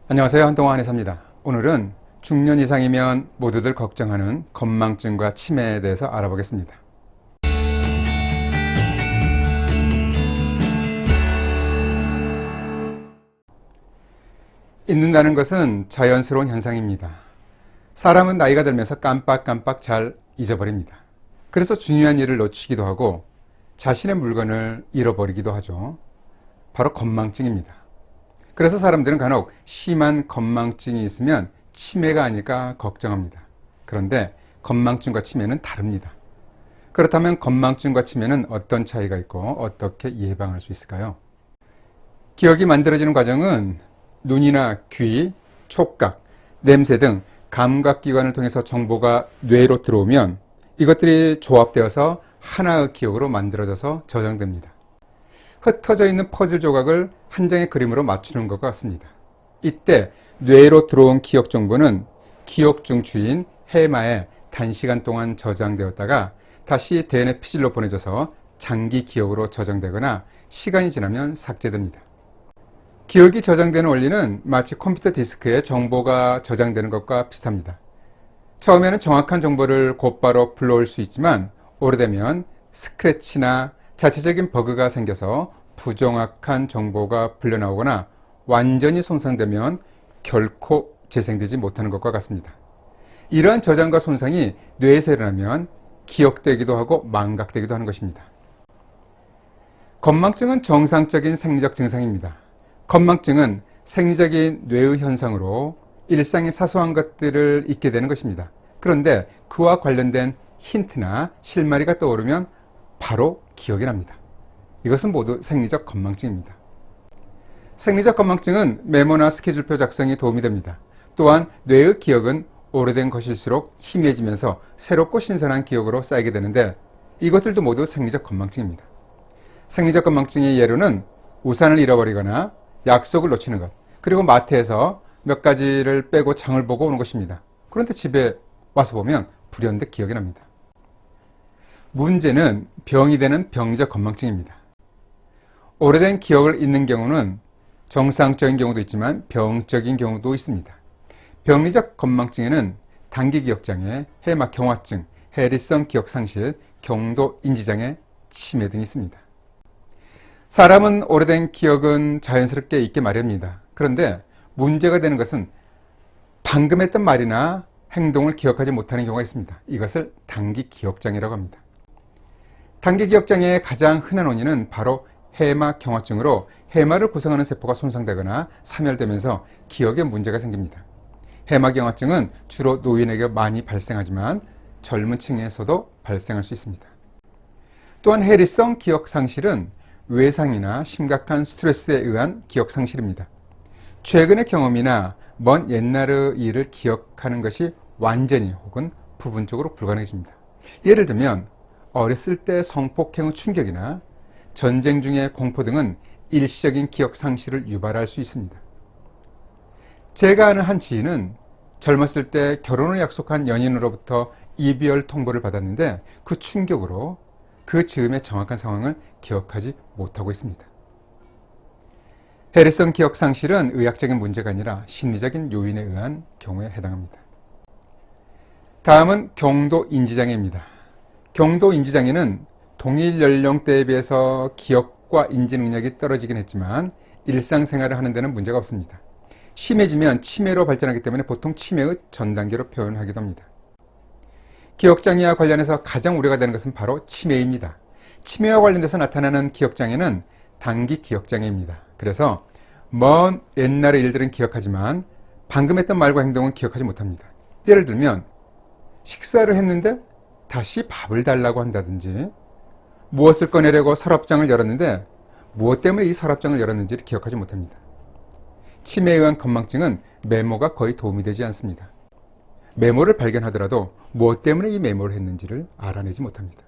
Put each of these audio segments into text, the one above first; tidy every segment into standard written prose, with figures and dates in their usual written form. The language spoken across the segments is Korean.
안녕하세요. 한동안 한의사입니다. 오늘은 중년 이상이면 모두들 걱정하는 건망증과 치매에 대해서 알아보겠습니다. 잊는다는 것은 자연스러운 현상입니다. 사람은 나이가 들면서 깜빡깜빡 잘 잊어버립니다. 그래서 중요한 일을 놓치기도 하고 자신의 물건을 잃어버리기도 하죠. 바로 건망증입니다. 그래서 사람들은 간혹 심한 건망증이 있으면 치매가 아닐까 걱정합니다. 그런데 건망증과 치매는 다릅니다. 그렇다면 건망증과 치매는 어떤 차이가 있고 어떻게 예방할 수 있을까요? 기억이 만들어지는 과정은 눈이나 귀, 촉각, 냄새 등 감각기관을 통해서 정보가 뇌로 들어오면 이것들이 조합되어서 하나의 기억으로 만들어져서 저장됩니다. 흩어져 있는 퍼즐 조각을 한 장의 그림으로 맞추는 것 같습니다. 이때 뇌로 들어온 기억 정보는 기억중 주인 해마에 단시간 동안 저장되었다가 다시 대뇌 피질로 보내져서 장기 기억으로 저장되거나 시간이 지나면 삭제됩니다. 기억이 저장되는 원리는 마치 컴퓨터 디스크에 정보가 저장되는 것과 비슷합니다. 처음에는 정확한 정보를 곧바로 불러올 수 있지만 오래되면 스크래치나 자체적인 버그가 생겨서 부정확한 정보가 불려나오거나 완전히 손상되면 결코 재생되지 못하는 것과 같습니다. 이러한 저장과 손상이 뇌에서 일어나면 기억되기도 하고 망각되기도 하는 것입니다. 건망증은 정상적인 생리적 증상입니다. 건망증은 생리적인 뇌의 현상으로 일상의 사소한 것들을 잊게 되는 것입니다. 그런데 그와 관련된 힌트나 실마리가 떠오르면 바로 기억이 납니다. 이것은 모두 생리적 건망증입니다. 생리적 건망증은 메모나 스케줄표 작성에 도움이 됩니다. 또한 뇌의 기억은 오래된 것일수록 희미해지면서 새롭고 신선한 기억으로 쌓이게 되는데 이것들도 모두 생리적 건망증입니다. 생리적 건망증의 예로는 우산을 잃어버리거나 약속을 놓치는 것, 그리고 마트에서 몇 가지를 빼고 장을 보고 오는 것입니다. 그런데 집에 와서 보면 불현듯 기억이 납니다. 문제는 병이 되는 병리적 건망증입니다. 오래된 기억을 잊는 경우는 정상적인 경우도 있지만 병적인 경우도 있습니다. 병리적 건망증에는 단기 기억장애, 해막 경화증, 해리성 기억상실, 경도 인지장애, 치매 등이 있습니다. 사람은 오래된 기억은 자연스럽게 잊게 마련입니다. 그런데 문제가 되는 것은 방금 했던 말이나 행동을 기억하지 못하는 경우가 있습니다. 이것을 단기 기억장애라고 합니다. 단기 기억장애의 가장 흔한 원인은 바로 해마 경화증으로 해마를 구성하는 세포가 손상되거나 사멸되면서 기억에 문제가 생깁니다. 해마 경화증은 주로 노인에게 많이 발생하지만 젊은 층에서도 발생할 수 있습니다. 또한 해리성 기억 상실은 외상이나 심각한 스트레스에 의한 기억 상실입니다. 최근의 경험이나 먼 옛날의 일을 기억하는 것이 완전히 혹은 부분적으로 불가능해집니다. 예를 들면 어렸을 때 성폭행의 충격이나 전쟁 중의 공포 등은 일시적인 기억 상실을 유발할 수 있습니다. 제가 아는 한 지인은 젊었을 때 결혼을 약속한 연인으로부터 이별 통보를 받았는데 그 충격으로 그 즈음의 정확한 상황을 기억하지 못하고 있습니다. 해리성 기억 상실은 의학적인 문제가 아니라 심리적인 요인에 의한 경우에 해당합니다. 다음은 경도 인지장애입니다. 경도 인지장애는 동일 연령대에 비해서 기억과 인지 능력이 떨어지긴 했지만 일상생활을 하는 데는 문제가 없습니다. 심해지면 치매로 발전하기 때문에 보통 치매의 전 단계로 표현하기도 합니다. 기억장애와 관련해서 가장 우려가 되는 것은 바로 치매입니다. 치매와 관련돼서 나타나는 기억장애는 단기 기억장애입니다. 그래서 먼 옛날의 일들은 기억하지만 방금 했던 말과 행동은 기억하지 못합니다. 예를 들면 식사를 했는데 다시 밥을 달라고 한다든지 무엇을 꺼내려고 서랍장을 열었는데 무엇 때문에 이 서랍장을 열었는지를 기억하지 못합니다. 치매에 의한 건망증은 메모가 거의 도움이 되지 않습니다. 메모를 발견하더라도 무엇 때문에 이 메모를 했는지를 알아내지 못합니다.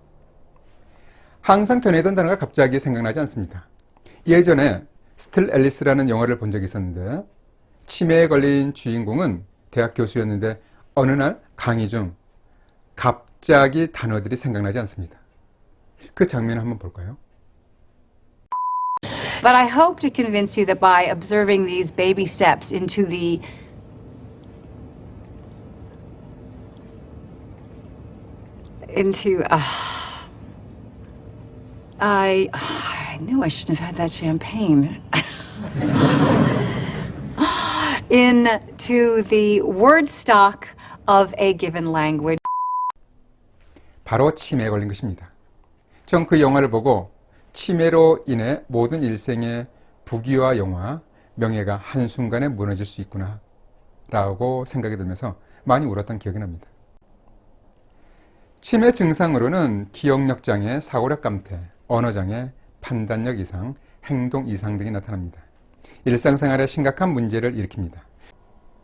항상 전해던 단어가 갑자기 생각나지 않습니다. 예전에 스틸 앨리스라는 영화를 본 적이 있었는데 치매에 걸린 주인공은 대학 교수였는데 어느 날 강의 중 갑자기 단어들이 생각나지 않습니다. 그 장면을 한번 볼까요? But I hope to convince you that by observing these baby steps I knew I shouldn't have had that champagne. Into the word stock of a given language. 바로 치매에 걸린 것입니다. 전 그 영화를 보고 치매로 인해 모든 일생의 부귀와 영화, 명예가 한순간에 무너질 수 있구나 라고 생각이 들면서 많이 울었던 기억이 납니다. 치매 증상으로는 기억력 장애, 사고력 감퇴, 언어장애, 판단력 이상, 행동 이상 등이 나타납니다. 일상생활에 심각한 문제를 일으킵니다.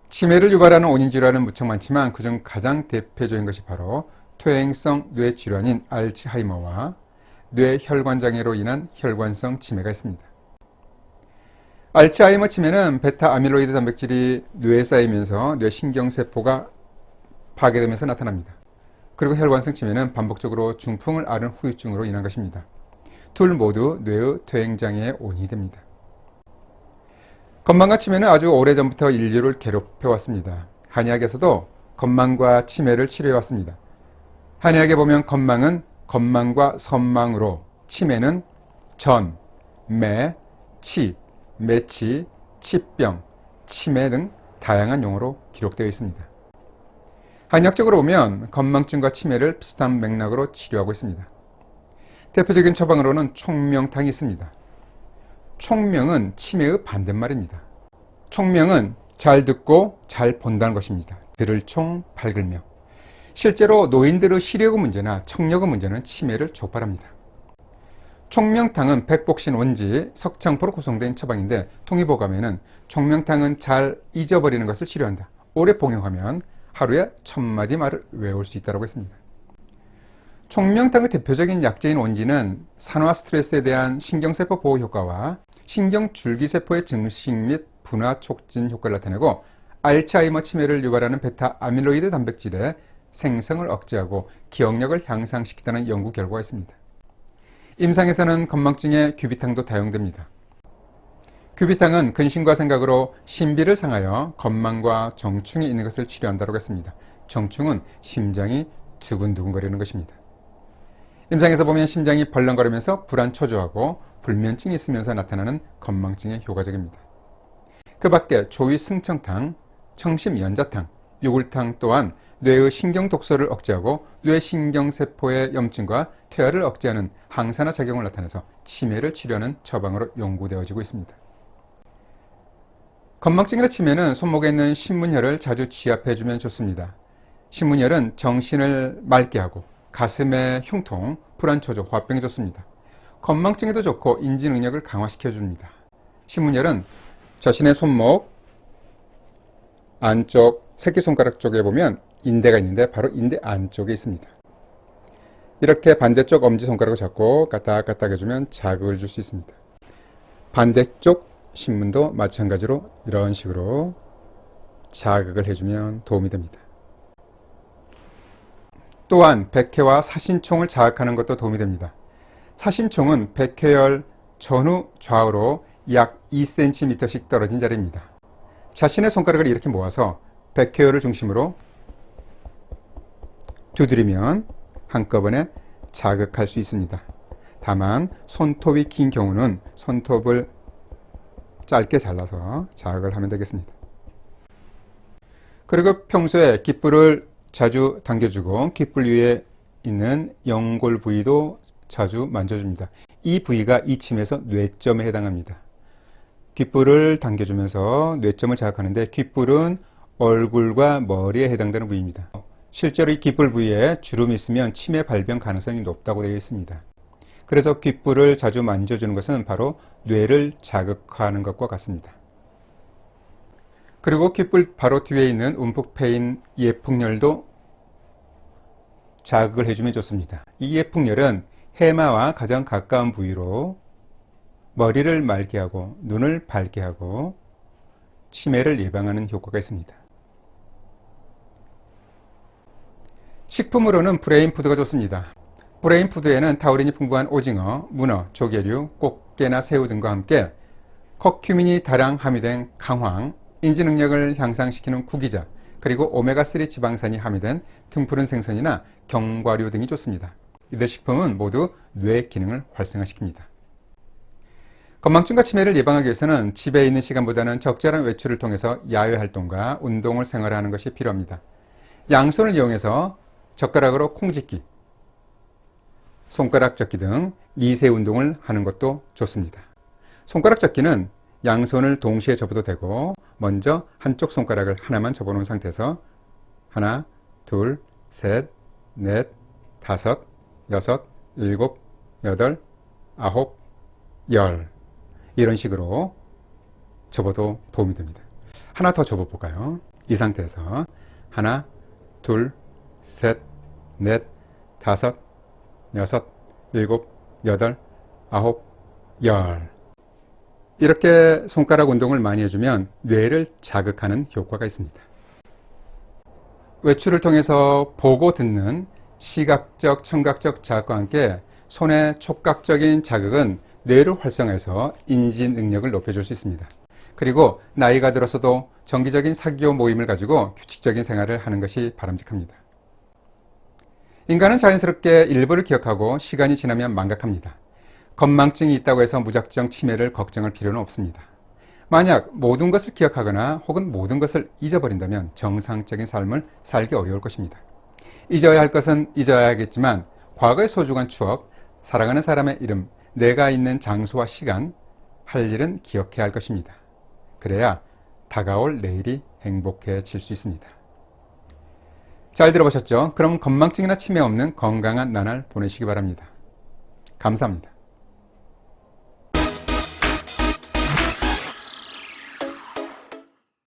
치매를 유발하는 원인질환은 무척 많지만 그중 가장 대표적인 것이 바로 퇴행성 뇌질환인 알츠하이머와 뇌혈관장애로 인한 혈관성 치매가 있습니다. 알츠하이머 치매는 베타 아밀로이드 단백질이 뇌에 쌓이면서 뇌신경세포가 파괴되면서 나타납니다. 그리고 혈관성 치매는 반복적으로 중풍을 앓은 후유증으로 인한 것입니다. 둘 모두 뇌의 퇴행장애의 원인이 됩니다. 건망과 치매는 아주 오래전부터 인류를 괴롭혀왔습니다. 한의학에서도 건망과 치매를 치료해왔습니다. 한의학에 보면 건망은 건망과 선망으로, 치매는 전, 매, 치, 매치, 치병, 치매 등 다양한 용어로 기록되어 있습니다. 한의학적으로 보면 건망증과 치매를 비슷한 맥락으로 치료하고 있습니다. 대표적인 처방으로는 총명탕이 있습니다. 총명은 치매의 반대말입니다. 총명은 잘 듣고 잘 본다는 것입니다. 들을 총, 밝을며. 실제로 노인들의 시력의 문제나 청력의 문제는 치매를 촉발합니다. 총명탕은 백복신 원지, 석창포로 구성된 처방인데 통일보감에는 총명탕은 잘 잊어버리는 것을 치료한다. 오래 복용하면 하루에 1000마디 말을 외울 수 있다고 했습니다. 총명탕의 대표적인 약재인 원지는 산화 스트레스에 대한 신경세포 보호 효과와 신경줄기세포의 증식 및 분화 촉진 효과를 나타내고 알츠하이머 치매를 유발하는 베타 아밀로이드 단백질의 생성을 억제하고 기억력을 향상시키다는 연구 결과가 있습니다. 임상에서는 건망증에 규비탕도 다용됩니다. 규비탕은 근심과 생각으로 신비를 상하여 건망과 정충이 있는 것을 치료한다고 했습니다. 정충은 심장이 두근두근거리는 것입니다. 임상에서 보면 심장이 벌렁거리면서 불안 초조하고 불면증이 있으면서 나타나는 건망증에 효과적입니다. 그 밖에 조위 승청탕, 청심연자탕, 유골탕 또한 뇌의 신경독소를 억제하고 뇌신경세포의 염증과 퇴화를 억제하는 항산화 작용을 나타내서 치매를 치료하는 처방으로 연구되어지고 있습니다. 건망증이나 치매는 손목에 있는 신문혈을 자주 지압해주면 좋습니다. 신문혈은 정신을 맑게 하고 가슴의 흉통, 불안초조, 화병에 좋습니다. 건망증에도 좋고 인지능력을 강화시켜줍니다. 신문혈은 자신의 손목 안쪽 새끼손가락 쪽에 보면 인대가 있는데 바로 인대 안쪽에 있습니다. 이렇게 반대쪽 엄지손가락을 잡고 까딱까딱 해주면 자극을 줄 수 있습니다. 반대쪽 신문도 마찬가지로 이런 식으로 자극을 해주면 도움이 됩니다. 또한 백회와 사신총을 자극하는 것도 도움이 됩니다. 사신총은 백회열 전후 좌우로 약 2cm씩 떨어진 자리입니다. 자신의 손가락을 이렇게 모아서 백회열을 중심으로 두드리면 한꺼번에 자극할 수 있습니다. 다만 손톱이 긴 경우는 손톱을 짧게 잘라서 자극을 하면 되겠습니다. 그리고 평소에 귓불을 자주 당겨주고 귓불 위에 있는 연골 부위도 자주 만져줍니다. 이 부위가 이 침에서 뇌점에 해당합니다. 귓불을 당겨주면서 뇌점을 자극하는데 귓불은 얼굴과 머리에 해당되는 부위입니다. 실제로 이 귓불 부위에 주름이 있으면 치매 발병 가능성이 높다고 되어 있습니다. 그래서 귓불을 자주 만져주는 것은 바로 뇌를 자극하는 것과 같습니다. 그리고 귓불 바로 뒤에 있는 움푹패인 예풍열도 자극을 해주면 좋습니다. 이 예풍열은 해마와 가장 가까운 부위로 머리를 맑게 하고 눈을 밝게 하고 치매를 예방하는 효과가 있습니다. 식품으로는 브레인푸드가 좋습니다. 브레인푸드에는 타우린이 풍부한 오징어, 문어, 조개류, 꼭 깨나 새우 등과 함께 커큐민이 다량 함유된 강황, 인지 능력을 향상시키는 구기자, 그리고 오메가3 지방산이 함유된 등푸른 생선이나 견과류 등이 좋습니다. 이들 식품은 모두 뇌 기능을 활성화시킵니다. 건망증과 치매를 예방하기 위해서는 집에 있는 시간보다는 적절한 외출을 통해서 야외 활동과 운동을 생활하는 것이 필요합니다. 양손을 이용해서 젓가락으로 콩짓기, 손가락 접기 등 미세 운동을 하는 것도 좋습니다. 손가락 접기는 양손을 동시에 접어도 되고 먼저 한쪽 손가락을 하나만 접어놓은 상태에서 하나, 둘, 셋, 넷, 다섯, 여섯, 일곱, 여덟, 아홉, 열 이런 식으로 접어도 도움이 됩니다. 하나 더 접어볼까요? 이 상태에서 하나, 둘, 셋, 넷, 다섯, 여섯, 일곱, 여덟, 아홉, 열 이렇게 손가락 운동을 많이 해주면 뇌를 자극하는 효과가 있습니다. 외출을 통해서 보고 듣는 시각적, 청각적 자극과 함께 손의 촉각적인 자극은 뇌를 활성화해서 인지 능력을 높여줄 수 있습니다. 그리고 나이가 들어서도 정기적인 사교 모임을 가지고 규칙적인 생활을 하는 것이 바람직합니다. 인간은 자연스럽게 일부를 기억하고 시간이 지나면 망각합니다. 건망증이 있다고 해서 무작정 치매를 걱정할 필요는 없습니다. 만약 모든 것을 기억하거나 혹은 모든 것을 잊어버린다면 정상적인 삶을 살기 어려울 것입니다. 잊어야 할 것은 잊어야겠지만 과거의 소중한 추억, 사랑하는 사람의 이름, 내가 있는 장소와 시간, 할 일은 기억해야 할 것입니다. 그래야 다가올 내일이 행복해질 수 있습니다. 잘 들어보셨죠? 그럼 건망증이나 치매 없는 건강한 나날 보내시기 바랍니다. 감사합니다.